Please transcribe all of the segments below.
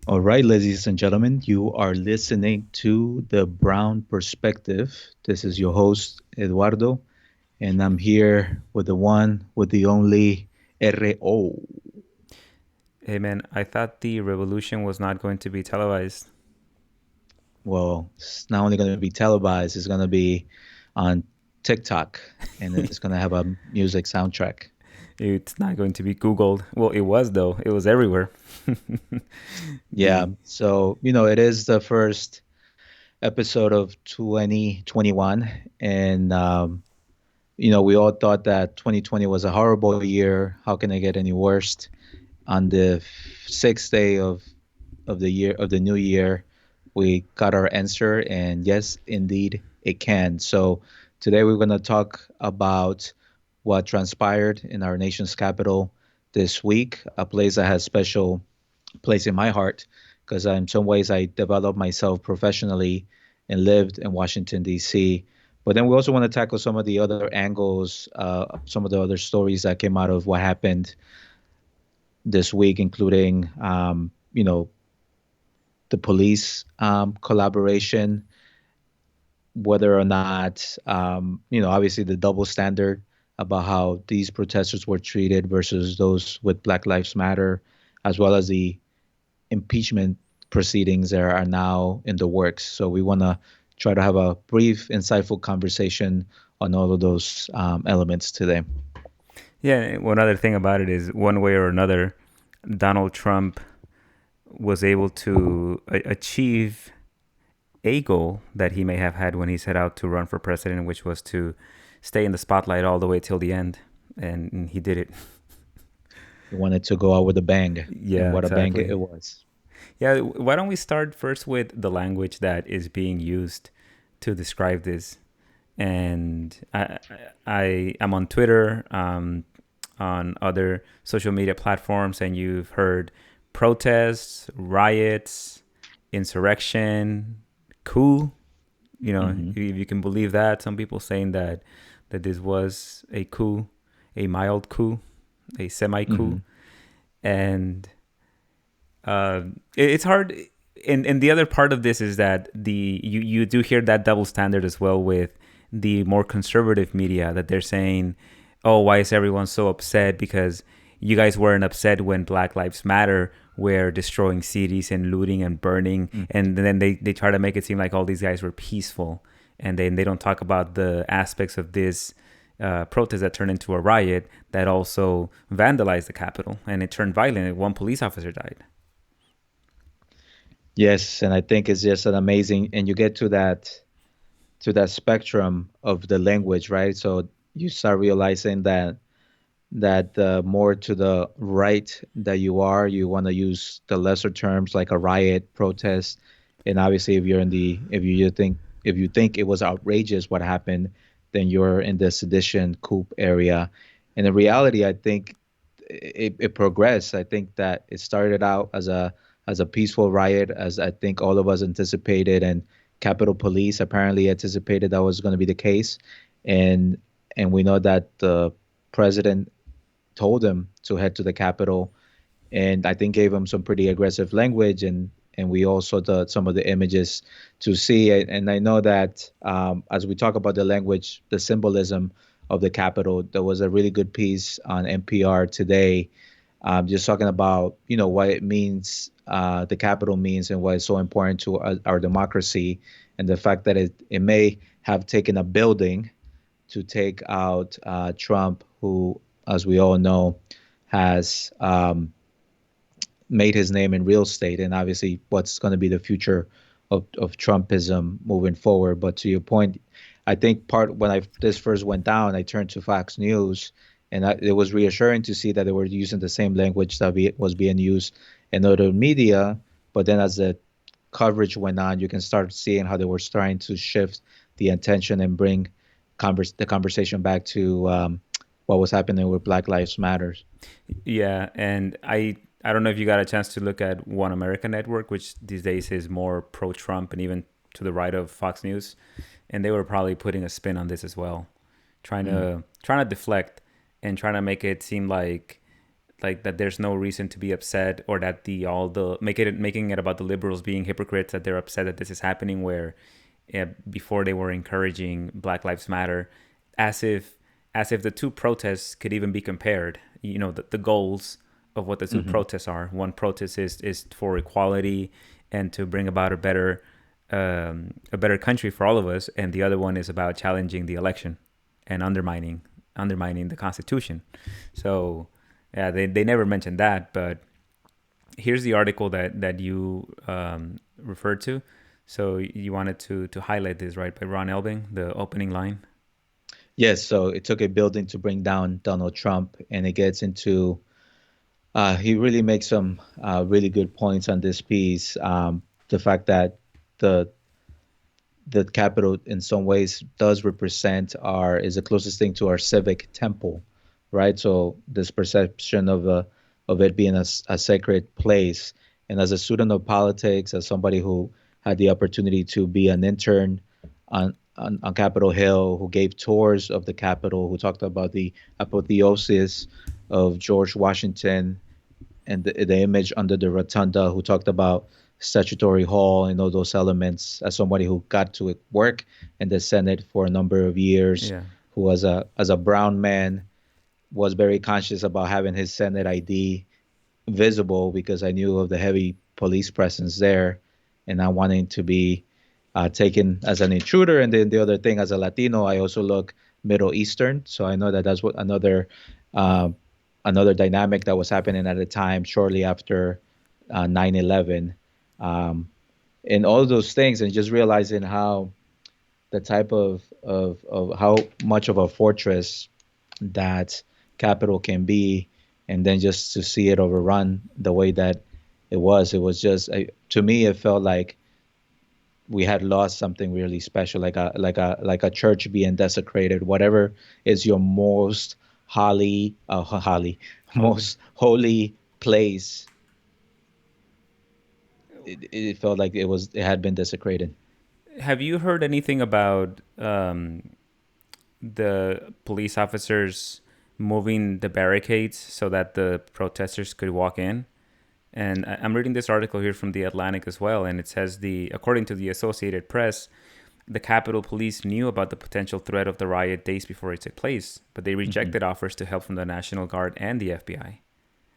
All right, ladies and gentlemen, you are listening to The Brown Perspective. This is your host, Eduardo, and I'm here with the one, with the only RO. Hey man, I thought the revolution was not going to be televised. Well, it's not only going to be televised, it's going to be on TikTok, and it's going to have a music soundtrack. It's not going to be Googled. Well, it was though. It was everywhere. Yeah, the so, it is the first episode of 2021, and we all thought that 2020 was a horrible year. How can it get any worse? On the sixth day of the year of the new year, we got our answer, and yes, indeed, it can. So today we're going to talk about what transpired in our nation's capital this week, a place that has special place in my heart because in some ways I developed myself professionally and lived in Washington D.C. But then we also want to tackle some of the other angles, some of the other stories that came out of what happened this week, including the police collaboration, whether or not obviously the double standard about how these protesters were treated versus those with Black Lives Matter, as well as the impeachment proceedings that are now in the works. So we want to try to have a brief, insightful conversation on all of those elements today. Yeah, one other thing about it is one way or another, Donald Trump was able to achieve a goal that he may have had when he set out to run for president, which was to stay in the spotlight all the way till the end, and he did it. We wanted to go out with a bang, and Yeah, what a bang exactly. it was. Yeah, why don't we start first with the language that is being used to describe this? And I am on Twitter, on other social media platforms, and you've heard protests, riots, insurrection, coup. You know, Hmm. if you can believe that, some people saying that this was a coup, a mild coup, a semi coup, Hmm. and it's hard. And the other part of this is that you do hear that double standard as well with the more conservative media, that they're saying, oh, why is everyone so upset? Because you guys weren't upset when Black Lives Matter were destroying cities and looting and burning. Hmm. And then they try to make it seem like all these guys were peaceful. And then they don't talk about the aspects of this protest that turned into a riot that also vandalized the Capitol and it turned violent. One police officer died. Yes, and I think it's just an amazing, and you get to that spectrum of the language, right? So you start realizing that more to the right that you are, you want to use the lesser terms like a riot, protest, and obviously if you think it was outrageous what happened, then you're in the sedition coup area. And in reality, I think it progressed. I think that it started out as a peaceful riot, as I think all of us anticipated, and Capitol Police apparently anticipated that was going to be the case, and and we know that the president told him to head to the Capitol, and I think gave him some pretty aggressive language, and we also some of the images to see it. And I know that as we talk about the language, the symbolism of the Capitol, there was a really good piece on NPR today, just talking about what it means, the Capitol means, and why it's so important to our democracy, and the fact that it may have taken a building to take out Trump, who, as we all know, has made his name in real estate, and obviously what's going to be the future of Trumpism moving forward. But to your point, I think part when this first went down, I turned to Fox News, and it was reassuring to see that they were using the same language that was being used in other media. But then as the coverage went on, you can start seeing how they were trying to shift the attention and bring the conversation back to what was happening with Black Lives Matters. Yeah, and I don't know if you got a chance to look at One America Network, which these days is more pro Trump and even to the right of Fox News, and they were probably putting a spin on this as well, trying Mm. to deflect and trying to make it seem like like that there's no reason to be upset, or that the all the making it about the liberals being hypocrites, that they're upset that this is happening, where before they were encouraging Black Lives Matter, as if the two protests could even be compared. You know, the goals of what the two Hmm. protests are. One protest is for equality and to bring about a better country for all of us, and the other one is about challenging the election and undermining the Constitution. So yeah, they never mentioned that, but here's the article that you referred to. So you wanted to highlight this, right, by Ron Elbing, the opening line. Yes, so it took a building to bring down Donald Trump, and it gets into he really makes some really good points on this piece. The fact that the the Capitol in some ways does represent our is the closest thing to our civic temple, right? So this perception of it being a sacred place, and as a student of politics, as somebody who had the opportunity to be an intern on Capitol Hill, who gave tours of the Capitol, who talked about the apotheosis of George Washington and the image under the rotunda, who talked about statutory hall and all those elements, as somebody who got to work in the Senate for a number of years, Yeah. who was a as a brown man was very conscious about having his Senate ID visible because I knew of the heavy police presence there, and not wanting to be taken as an intruder. And then the other thing, as a Latino, I also look Middle Eastern, so I know that that's what uh, another dynamic that was happening at the time, shortly after 9/11, um, and all those things, and just realizing how the type of how much of a fortress that capital can be, and then just to see it overrun the way that it was just to me it felt like we had lost something really special, like a church being desecrated. Whatever is your most holly Holy. most holy place, it felt like it had been desecrated. Have you heard anything about the police officers moving the barricades so that the protesters could walk in? And I'm reading this article here from the Atlantic as well, and it says according to the Associated Press, the Capitol Police knew about the potential threat of the riot days before it took place, but they Hmm. rejected offers to help from the National Guard and the FBI.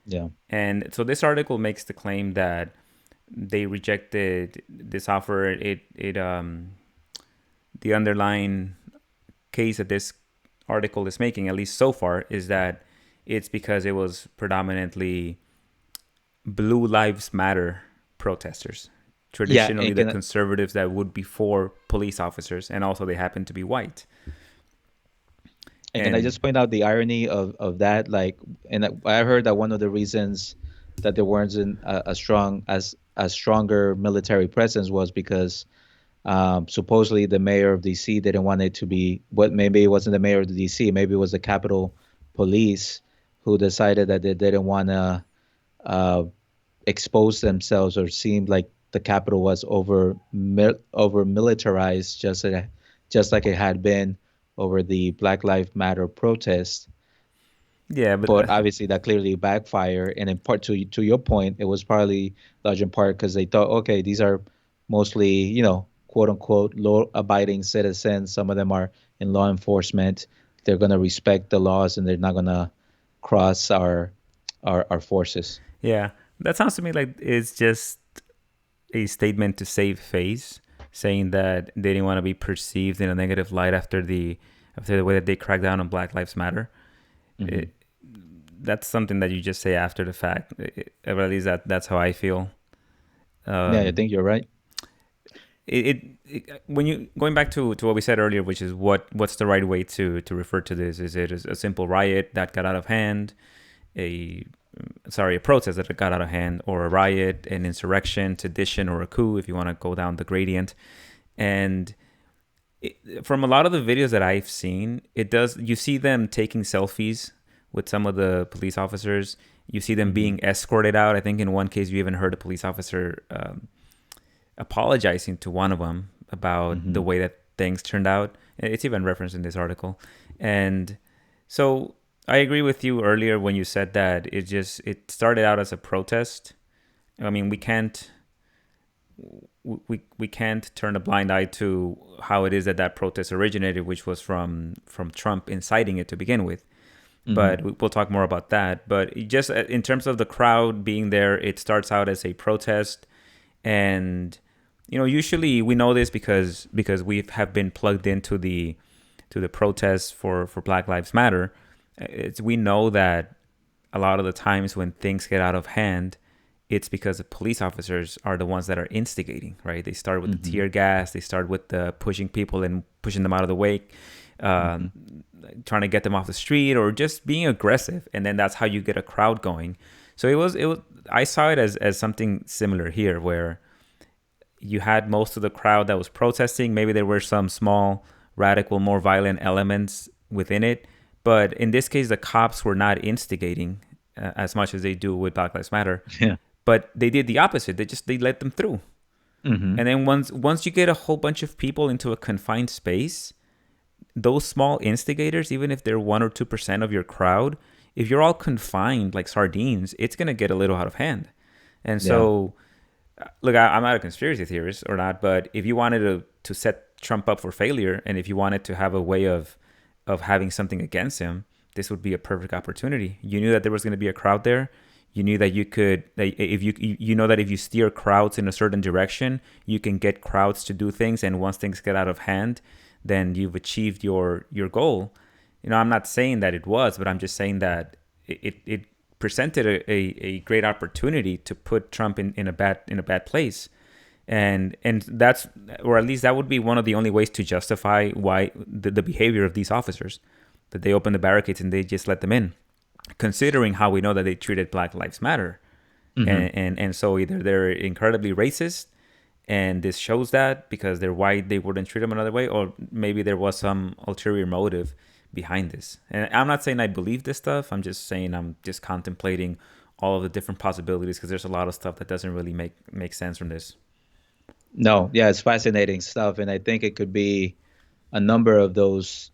Yeah. And so this article makes the claim that they rejected this offer. The underlying case that this article is making, at least so far, is that it's because it was predominantly Blue Lives Matter protesters. Yeah, Traditionally, and the can conservatives that would be for police officers, and also they happen to be white. And can I And just point out the irony of that? Like, and I heard that one of the reasons that there weren't a strong as a stronger military presence was because supposedly the mayor of DC didn't want it to be. What maybe it wasn't the mayor of the DC, maybe it was the Capitol Police who decided that they didn't want to uh, expose themselves or seem like the Capitol was over militarized, just like it had been over the Black Lives Matter protest. yeah, but But obviously that clearly backfired, and in part to your point, it was probably large in part because they thought, okay, these are mostly, quote unquote law-abiding citizens. Some of them are in law enforcement. They're gonna respect the laws, and they're not gonna cross our forces. yeah, that sounds to me like it's just a statement to save face, saying that they didn't want to be perceived in a negative light after the way that they cracked down on Black Lives Matter. Hmm. It, that's something that you just say after the fact. Or at least that's how I feel. Yeah, I Um, think you're right. when you going back to what we said earlier, which is what's the right way to refer to this? Is it a simple riot that got out of hand, a a protest that got out of hand, or a riot, an insurrection, sedition, or a coup, if you want to go down the gradient? And from a lot of the videos that I've seen, it does you see them taking selfies with some of the police officers. You see them Hmm. being escorted out. I think in one case you even heard a police officer apologizing to one of them about the Hmm. way that things turned out. It's even referenced in this article. And so I agree with you earlier when you said that it started out as a protest. I mean, we can't turn a blind eye to how it is that that protest originated, which was from Trump inciting it to begin with. Hmm. But we'll talk more about that. But just in terms of the crowd being there, it starts out as a protest, and usually we know this because we have been plugged into the protests for Black Lives Matter. We know that a lot of the times when things get out of hand, it's because the police officers are the ones that are instigating, right? They start with the Hmm. tear gas, they start with the pushing people and pushing them out of the way, Hmm. um, trying to get them off the street or just being aggressive, and then that's how you get a crowd going. So it was. I saw it as something similar here, where you had most of the crowd that was protesting. Maybe there were some small, radical, more violent elements within it. But in this case, the cops were not instigating as much as they do with Black Lives Matter. Yeah. But they did the opposite. They let them through. Hmm. And then once you get a whole bunch of people into a confined space, those small instigators, even if they're 1 or 2% of your crowd, if you're all confined like sardines, it's gonna get a little out of hand. And Yeah. so look, I'm not a conspiracy theorist or not, but if you wanted to set Trump up for failure, and if you wanted to have a way of having something against him, this would be a perfect opportunity. You knew that there was going to be a crowd there. You knew that you could, that if you know that if you steer crowds in a certain direction, you can get crowds to do things, and once things get out of hand, then you've achieved your goal. I'm not saying that it was, but I'm just saying that it presented a great opportunity to put Trump in a bad place. And that's, or at least that would be one of the only ways to justify why the behavior of these officers, that they opened the barricades and they just let them in, considering how we know that they treated Black Lives Matter. Hmm. And so either they're incredibly racist, and this shows that because they're white they wouldn't treat them another way, or maybe there was some ulterior motive behind this. And I'm not saying I believe this stuff. I'm just saying I'm just contemplating all of the different possibilities, because there's a lot of stuff that doesn't really make sense from this. No, yeah, it's fascinating stuff, and I think it could be a number of those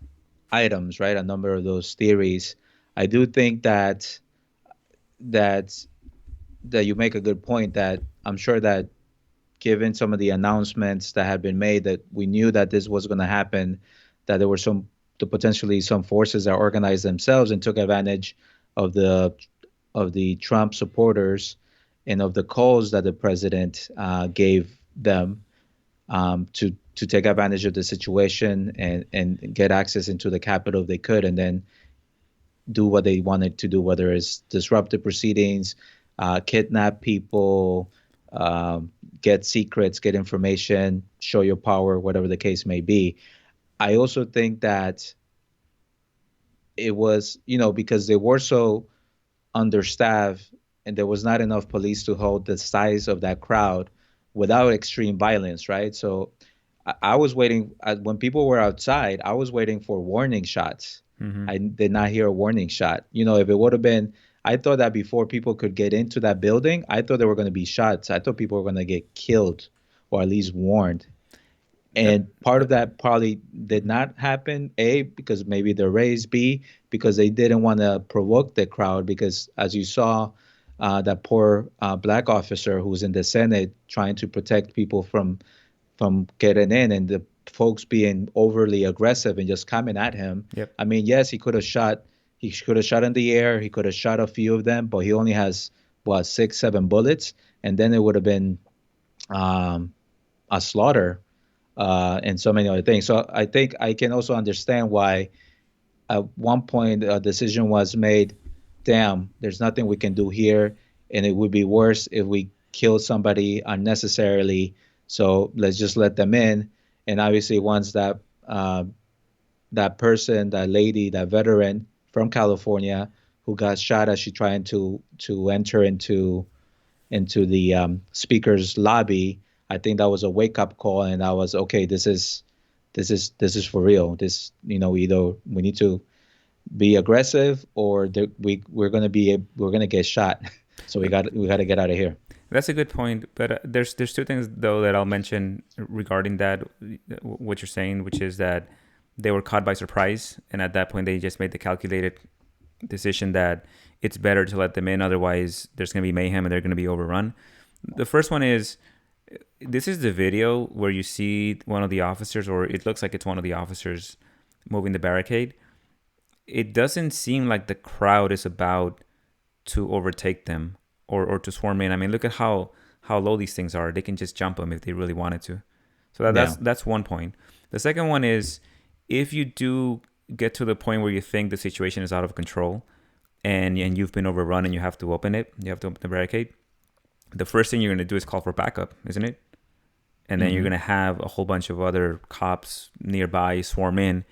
items, right? A number of those theories. I do think that that you make a good point that I'm sure that given some of the announcements that had been made, that we knew that this was going to happen, that there were potentially some forces that organized themselves and took advantage of the Trump supporters and of the calls that the president gave them to take advantage of the situation and get access into the Capitol if they could, and then do what they wanted to do, whether it's disrupt the proceedings, kidnap people, get secrets, get information, show your power, whatever the case may be. I also think that it was, because they were so understaffed and there was not enough police to hold the size of that crowd without extreme violence, right? So I was waiting when people were outside. I was waiting for warning shots. Mm-hmm. I did not hear a warning shot. If it would have been, I thought that before people could get into that building, I thought there were going to be shots. I thought people were going to get killed or at least warned. That, And part of that that probably did not happen, A, because maybe they're raised, B, because they didn't want to provoke the crowd. Because as you saw, that poor black officer who was in the Senate trying to protect people from getting in, and the folks being overly aggressive and just coming at him. Yep. I mean, yes, he could have shot in the air, he could have shot a few of them, but he only has what, 6, 7 bullets, and then it would have been um, a slaughter and so many other things. So I think I can also understand why at one point a decision was made, damn, there's nothing we can do here, and it would be worse if we kill somebody unnecessarily. So let's just let them in. And obviously, once that person, that lady, that veteran from California who got shot as she trying to enter into the speaker's lobby, I think that was a wake up call, and I was okay. This is for real. This, either we need to be aggressive or we're gonna get shot. So we got to get out of here. That's a good point, but there's two things though that I'll mention regarding that. What you're saying, which is that they were caught by surprise, and at that point they just made the calculated decision that it's better to let them in, otherwise there's going to be mayhem and they're going to be overrun. The first one is, this is the video where you see one of the officers, or it looks like it's one of the officers moving the barricade. It doesn't seem like the crowd is about to overtake them or to swarm in. I mean, look at how low these things are. They can just jump them if they really wanted to. So Yeah. that's one point. The second one is, if you do get to the point where you think the situation is out of control and you've been overrun and you have to open it, you have to open the barricade, the first thing you're going to do is call for backup, isn't it? And then you're Hmm. going to have a whole bunch of other cops nearby swarm in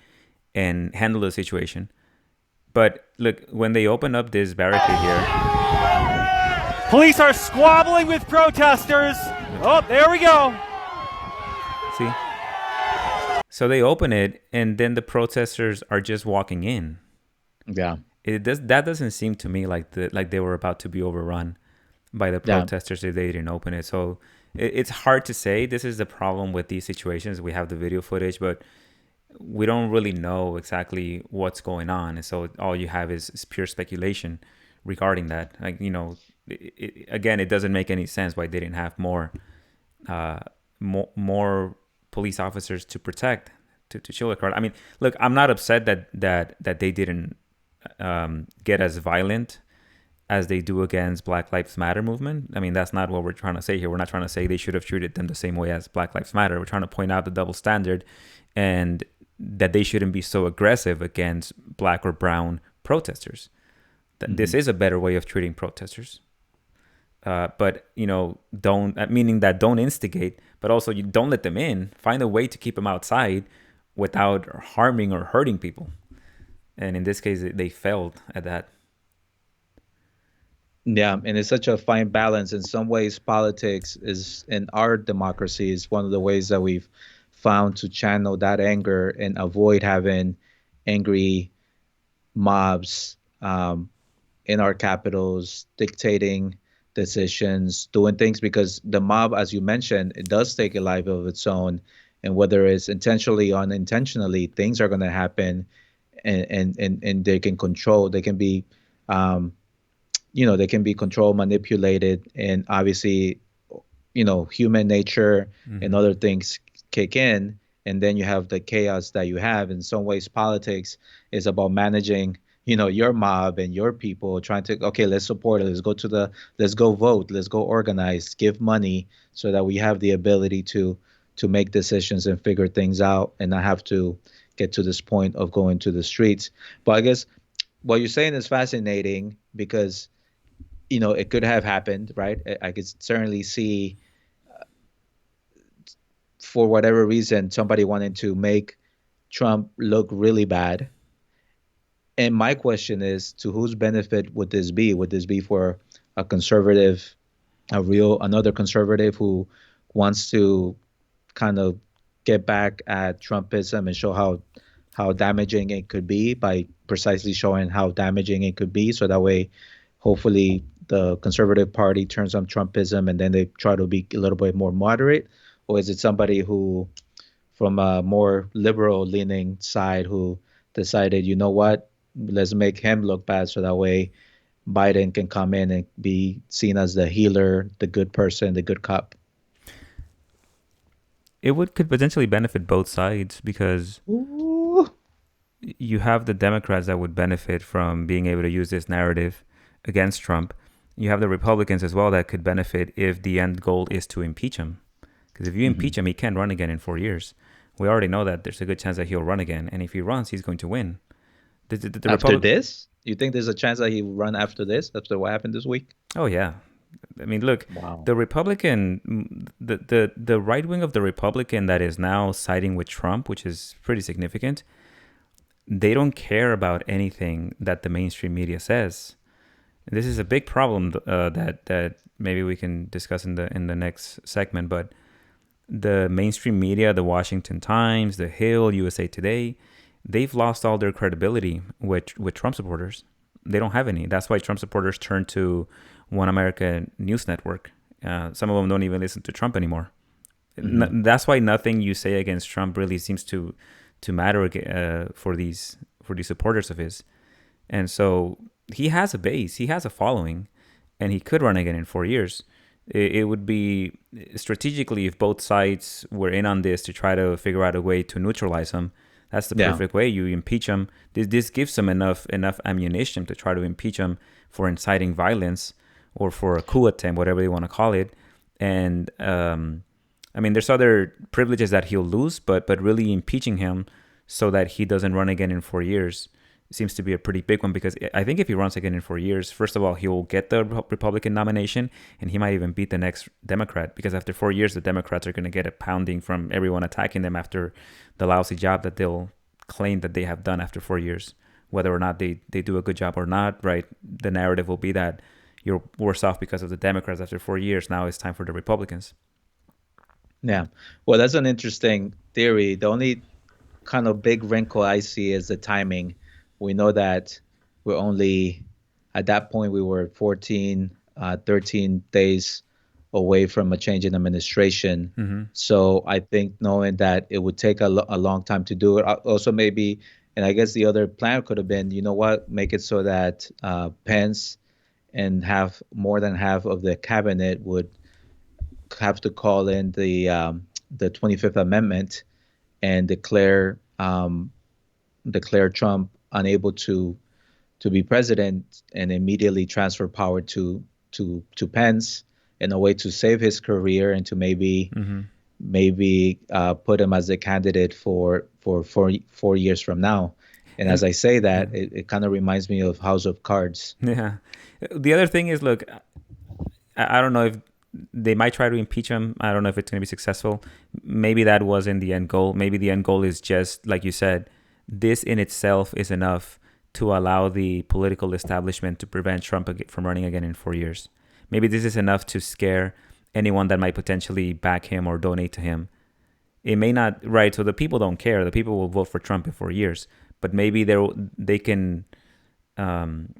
and handle the situation. But look, when they open up this barricade here, Police are squabbling with protesters. Oh, there we go. see? So they open it, and then the protesters are just walking in. Yeah. That doesn't seem to me like they were about to be overrun by the Yeah. protesters if they didn't open it. So it's hard to say. This is the problem with these situations. We have the video footage, but we don't really know exactly what's going on, and so all you have is pure speculation regarding that. Like, again, it doesn't make any sense why they didn't have uh, more police officers to protect, to chill the crowd. I mean, look, I'm not upset that they didn't get as violent as they do against Black Lives Matter movement. I mean, that's not what we're trying to say here. We're not trying to say they should have treated them the same way as Black Lives Matter. We're trying to point out the double standard, and that they shouldn't be so aggressive against black or brown protesters. That this Hmm. is a better way of treating protesters. But don't meaning that don't instigate, but also you don't let them in. Find a way to keep them outside without harming or hurting people. And in this case, they failed at that. Yeah, and it's such a fine balance. In some ways, politics is in our democracy is one of the ways that we've found to channel that anger and avoid having angry mobs in our capitals dictating decisions, doing things because the mob, as you mentioned, it does take a life of its own, and whether it's intentionally or unintentionally, things are going to happen, and they can control. They can be um, they can be controlled, manipulated, and obviously, human nature and Mm-hmm. other things kick in, and then you have the chaos that you have. In some ways, politics is about managing, your mob and your people, trying to, okay, let's support it, let's go vote, let's go organize, give money, so that we have the ability to make decisions and figure things out, and not have to get to this point of going to the streets. But I guess what you're saying is fascinating because it could have happened, right? I could certainly see, for whatever reason, somebody wanted to make Trump look really bad. And my question is, to whose benefit would this be? Would this be for a conservative, another conservative who wants to kind of get back at Trumpism and show how damaging it could be by precisely showing how damaging it could be, so that way, hopefully, the conservative party turns on Trumpism and then they try to be a little bit more moderate? Or is it somebody who, from a more liberal leaning side, who decided, you know what, let's make him look bad so that way Biden can come in and be seen as the healer, the good person, the good cop? It could potentially benefit both sides, because Ooh. you have the Democrats that would benefit from being able to use this narrative against Trump. You have the Republicans as well that could benefit if the end goal is to impeach him. Because if you Hmm. impeach him, he can't run again in 4 years. We already know that there's a good chance that he'll run again. And if he runs, he's going to win. The After Republic. this, you think there's a chance that he will run after this, after what happened this week? Oh, yeah. I mean, look, Wow. the Republican, the right wing of the Republican that is now siding with Trump, which is pretty significant, they don't care about anything that the mainstream media says. This is a big problem that maybe we can discuss in the next segment. But the mainstream media, the Washington Times, the Hill, USA Today, they've lost all their credibility with Trump supporters. They don't have any. That's why Trump supporters turn to One America News Network. Some of them don't even listen to Trump anymore. Hmm. That's why nothing you say against Trump really seems to matter for these supporters of his. And so he has a base, he has a following, and he could run again in 4 years. It would be strategically, if both sides were in on this, to try to figure out a way to neutralize him. That's the Yeah. perfect way. You impeach him. This gives him enough ammunition to try to impeach him for inciting violence or for a coup attempt, whatever they want to call it. And I mean, there's other privileges that he'll lose, but really impeaching him so that he doesn't run again in 4 years seems to be a pretty big one, because I think if he runs again in 4 years, first of all, he will get the Republican nomination, and he might even beat the next Democrat, because after 4 years, the Democrats are going to get a pounding from everyone attacking them after the lousy job that they'll claim that they have done after 4 years. Whether or not they do a good job or not, right? The narrative will be that you're worse off because of the Democrats after 4 years. Now it's time for the Republicans. Yeah. Well, that's an interesting theory. The only kind of big wrinkle I see is the timing. We know that we're only, at that point, we were 14, 13 days away from a change in administration. Mm-hmm. So I think knowing that it would take a long time to do it, also maybe, and I guess the other plan could have been, you know what, make it so that Pence and have more than half of the cabinet would have to call in the 25th Amendment and declare Trump unable to be president and immediately transfer power to Pence in a way to save his career and to Mm-hmm. maybe put him as a candidate for 4 years from now. And as And I say yeah, that, it kind of reminds me of House of Cards. yeah. The other thing is, look, I don't know if they might try to impeach him. I don't know if it's going to be successful. Maybe that wasn't the end goal. Maybe the end goal is just, like you said, this in itself is enough to allow the political establishment to prevent Trump from running again in 4 years. Maybe this is enough to scare anyone that might potentially back him or donate to him. It may not, right? So the people don't care. The people will vote for Trump in 4 years, but maybe they can um,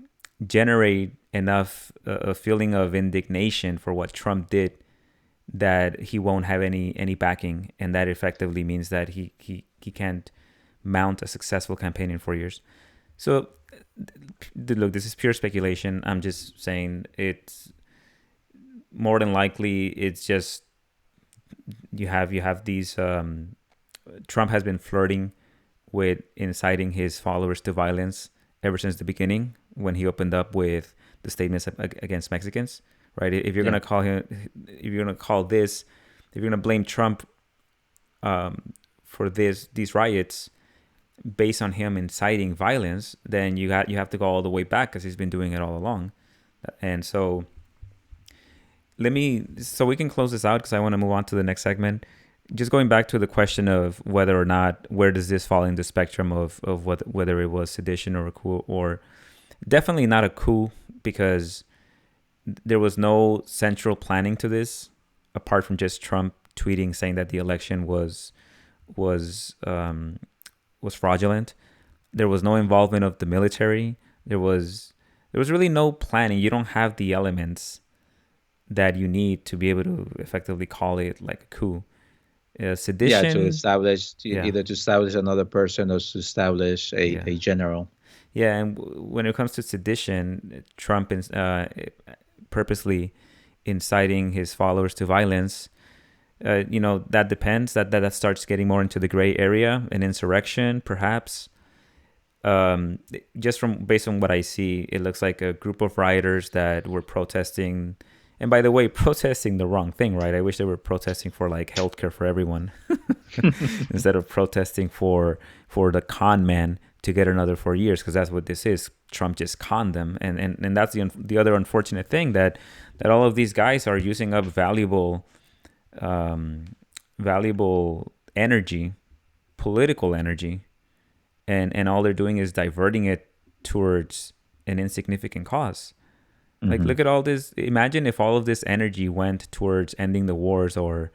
generate enough a feeling of indignation for what Trump did that he won't have any backing, and that effectively means that he can't mount a successful campaign in 4 years. So, look, this is pure speculation. I'm just saying it's more than likely it's just you have these. Trump has been flirting with inciting his followers to violence ever since the beginning, when he opened up with the statements against Mexicans, right? If you're Yeah. gonna call him, if you're gonna call this, if you're gonna blame Trump for these riots based on him inciting violence, then you have to go all the way back, because he's been doing it all along. And so so we can close this out, because I want to move on to the next segment. Just going back to the question of whether or not, where does this fall in the spectrum of whether it was sedition or a coup, or definitely not a coup, because there was no central planning to this apart from just Trump tweeting saying that the election was um, was fraudulent. There was no involvement of the military. There was really no planning. You don't have the elements that you need to be able to effectively call it like a coup. Yeah, Sedition, yeah, either to establish another person or to establish yeah, a general. yeah. And when it comes to sedition, Trump is purposely inciting his followers to violence. That depends. That starts getting more into the gray area. An insurrection, perhaps. Just from based on what I see, it looks like a group of rioters that were protesting. And by the way, protesting the wrong thing, right? I wish they were protesting for like healthcare for everyone instead of protesting for the con man to get another 4 years, because that's what this is. Trump just conned them, and that's the other unfortunate thing, that all of these guys are using up valuable energy, political energy, and all they're doing is diverting it towards an insignificant cause. Like, Hmm. look at all this. Imagine if all of this energy went towards ending the wars, or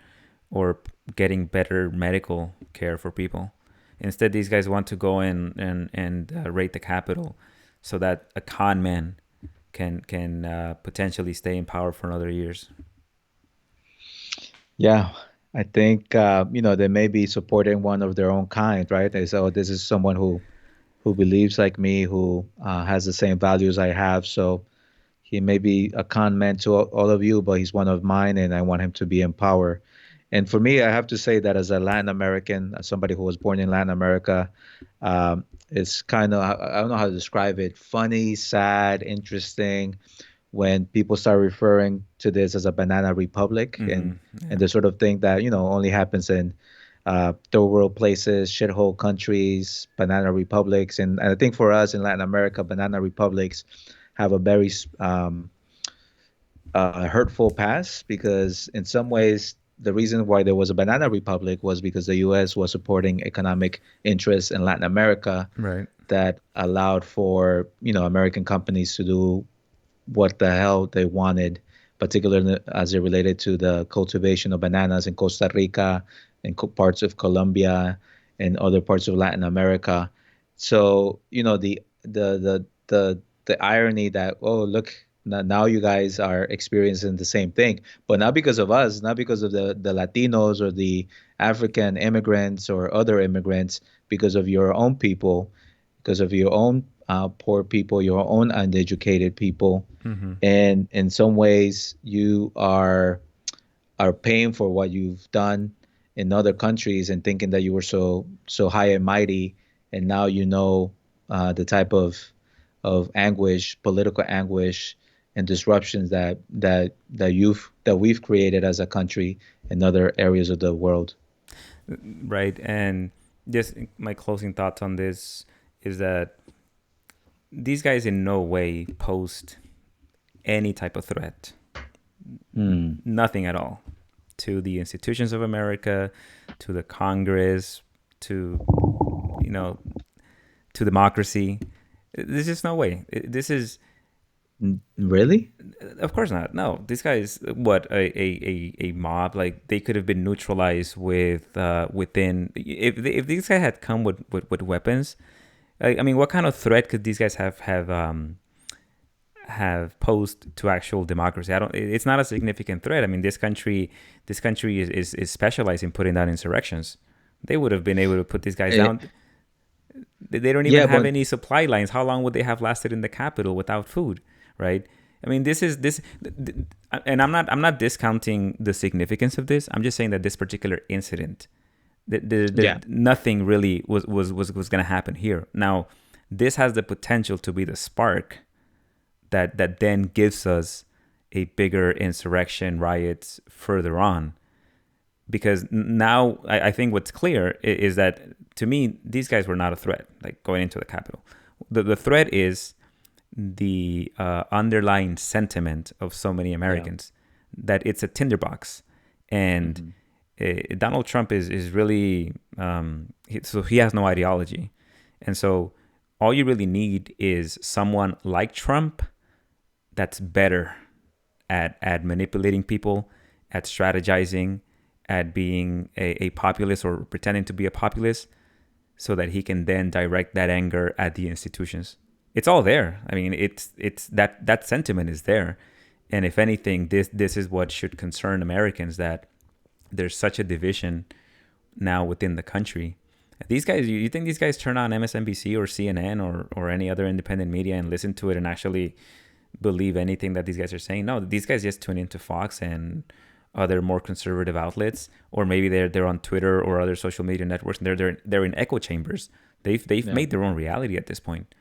getting better medical care for people. Instead, these guys want to go in and raid the Capitol so that a con man can potentially stay in power for another years. Yeah, I think they may be supporting one of their own kind, right? They say, oh, this is someone who believes like me, who has the same values I have. So he may be a con man to all of you, but he's one of mine, and I want him to be in power. And for me, I have to say that as a Latin American, as somebody who was born in Latin America, it's kind of, I don't know how to describe it, funny, sad, interesting when people start referring to this as a banana republic, Mm-hmm. and Yeah. the sort of thing that only happens in third world places, shithole countries, banana republics. And I think for us in Latin America, banana republics have a very hurtful past, because in some ways the reason why there was a banana republic was because the US was supporting economic interests in Latin America Right. that allowed for American companies to do what the hell they wanted, particularly as it related to the cultivation of bananas in Costa Rica and parts of Colombia and other parts of Latin America. So, the irony that, oh, look, now you guys are experiencing the same thing, but not because of us, not because of the Latinos or the African immigrants or other immigrants, because of your own people, because of your own poor people, your own uneducated people, Mm-hmm. and in some ways you are paying for what you've done in other countries and thinking that you were so high and mighty, and now the type of anguish, political anguish, and disruptions that we've created as a country in other areas of the world. Right. And just my closing thoughts on this is that these guys in no way post any type of threat, Hmm. nothing at all, to the institutions of America, to the Congress, to, you know, to democracy. There's just no way. This is, Really? of course not. No, these guys, what a mob? Like they could have been neutralized with within. If these guys had come with weapons, I mean, what kind of threat could these guys have posed to actual democracy? I don't. It's not a significant threat. I mean, this country is specialized in putting down insurrections. They would have been able to put these guys Eh, down. They don't even yeah, have but any supply lines. How long would they have lasted in the capital without food, right? I mean, this is this, and I'm not discounting the significance of this. I'm just saying that this particular incident, yeah. nothing really was going to happen here. Now, this has the potential to be the spark that then gives us a bigger insurrection, riots further on. Because now I think what's clear is that, to me, these guys were not a threat, like going into the Capitol. The threat is the underlying sentiment of so many Yeah. Americans that it's a tinderbox. And Hmm. Donald Trump is really, so he has no ideology. And so all you really need is someone like Trump that's better at manipulating people, at strategizing, at being a populist or pretending to be a populist, so that he can then direct that anger at the institutions. It's all there. I mean, it's that sentiment is there, and if anything, this is what should concern Americans, that there's such a division now within the country. These guys, you think these guys turn on MSNBC or CNN or any other independent media and listen to it and actually believe anything that these guys are saying? No, these guys just tune into Fox and other more conservative outlets, or maybe they're on Twitter or other social media networks, and they're in echo chambers. They've Yeah. made their own reality at this point,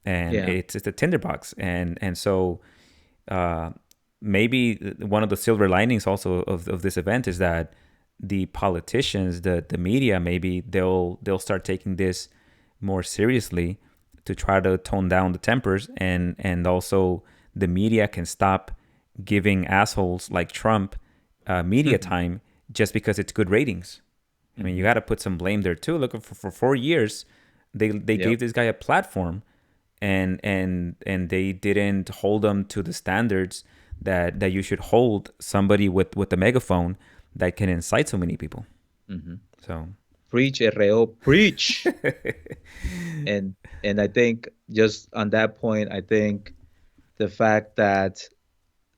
and Yeah. it's a tinderbox. And so uh, maybe one of the silver linings also of this event is that the politicians, the media, maybe they'll start taking this more seriously to try to tone down the tempers, and also the media can stop giving assholes like Trump media time just because it's good ratings. I mean, you Hmm. got to put some blame there too. Look, for 4 years, they Yep. gave this guy a platform, and they didn't hold him to the standards that you should hold somebody with a megaphone that can incite so many people. Hmm. So Preach, RO, preach. And I think just on that point, I think the fact that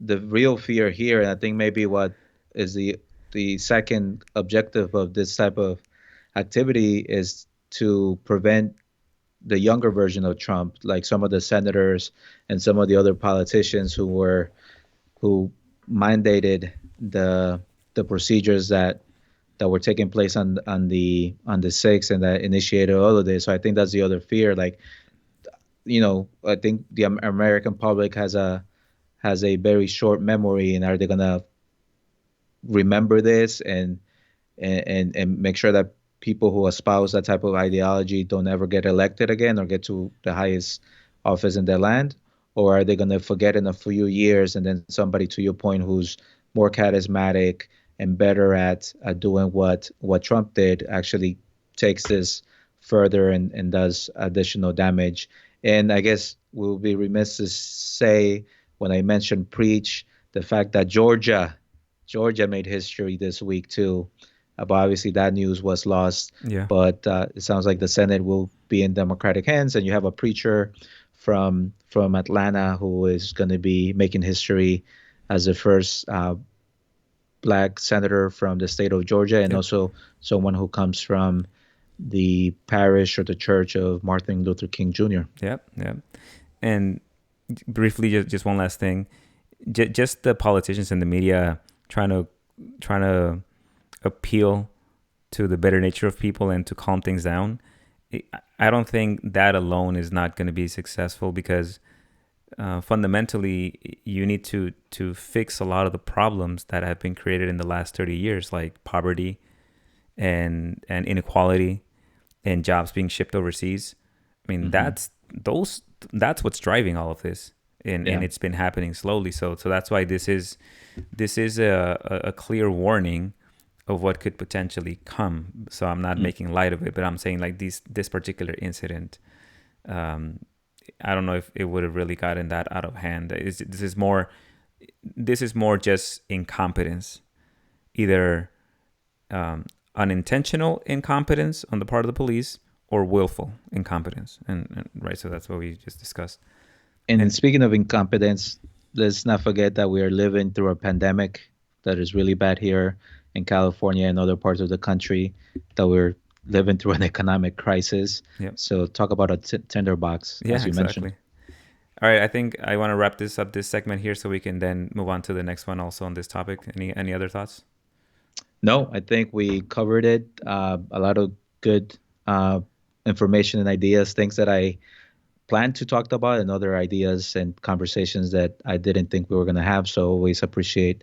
the real fear here, and I think maybe what is the second objective of this type of activity, is to prevent the younger version of Trump, like some of the senators and some of the other politicians who mandated the the procedures that were taking place on the 6th and that initiated all of this. So I think that's the other fear. Like, I think the American public has a very short memory, and are they gonna remember this and make sure that people who espouse that type of ideology don't ever get elected again or get to the highest office in their land? Or are they going to forget in a few years and then somebody, to your point, who's more charismatic and better at doing what Trump did actually takes this further and does additional damage? And I guess we'll be remiss to say, when I mentioned preach, the fact that Georgia made history this week too. But obviously that news was lost. Yeah. But it sounds like the Senate will be in Democratic hands, and you have a preacher from Atlanta who is going to be making history as the first black senator from the state of Georgia, and Yep. also someone who comes from the parish or the church of Martin Luther King Jr. Yep. Yep. And briefly, just one last thing. Just the politicians and the media trying to appeal to the better nature of people and to calm things down. I don't think that alone is not going to be successful, because fundamentally you need to fix a lot of the problems that have been created in the last 30 years, like poverty and inequality and jobs being shipped overseas. I mean, that's what's driving all of this, and it's been happening slowly. So that's why this is a clear warning of what could potentially come. So I'm not making light of it, but I'm saying, like, this particular incident, I don't know if it would have really gotten that out of hand. This is more just incompetence, either unintentional incompetence on the part of the police or willful incompetence. And right, so that's what we just discussed. And speaking of incompetence, let's not forget that we are living through a pandemic that is really bad here in California and other parts of the country, that we're living through an economic crisis. Yep. So talk about a tinderbox, as you mentioned. All right, I think I want to wrap this segment here, so we can then move on to the next one also on this topic. Any other thoughts? No, I think we covered it. A lot of good information and ideas, things that I planned to talk about, and other ideas and conversations that I didn't think we were going to have. So always appreciate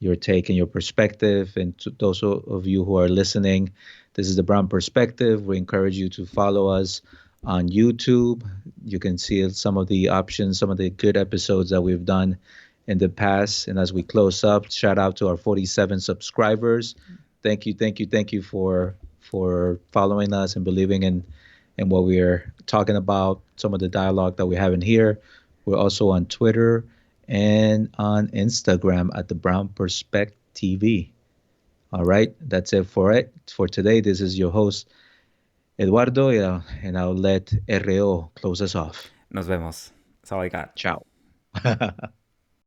your take and your perspective. And to those of you who are listening, this is the Brown Perspective. We encourage you to follow us on YouTube. You can see some of the options, some of the good episodes that we've done in the past. And as we close up, shout out to our 47 subscribers. Thank you for following us and believing in what we're talking about, some of the dialogue that we have in here. We're also on Twitter and on Instagram at the Brown Perspective TV. All right, that's it for today. This is your host, Eduardo, and I'll let RO close us off. Nos vemos. That's all I got. Ciao.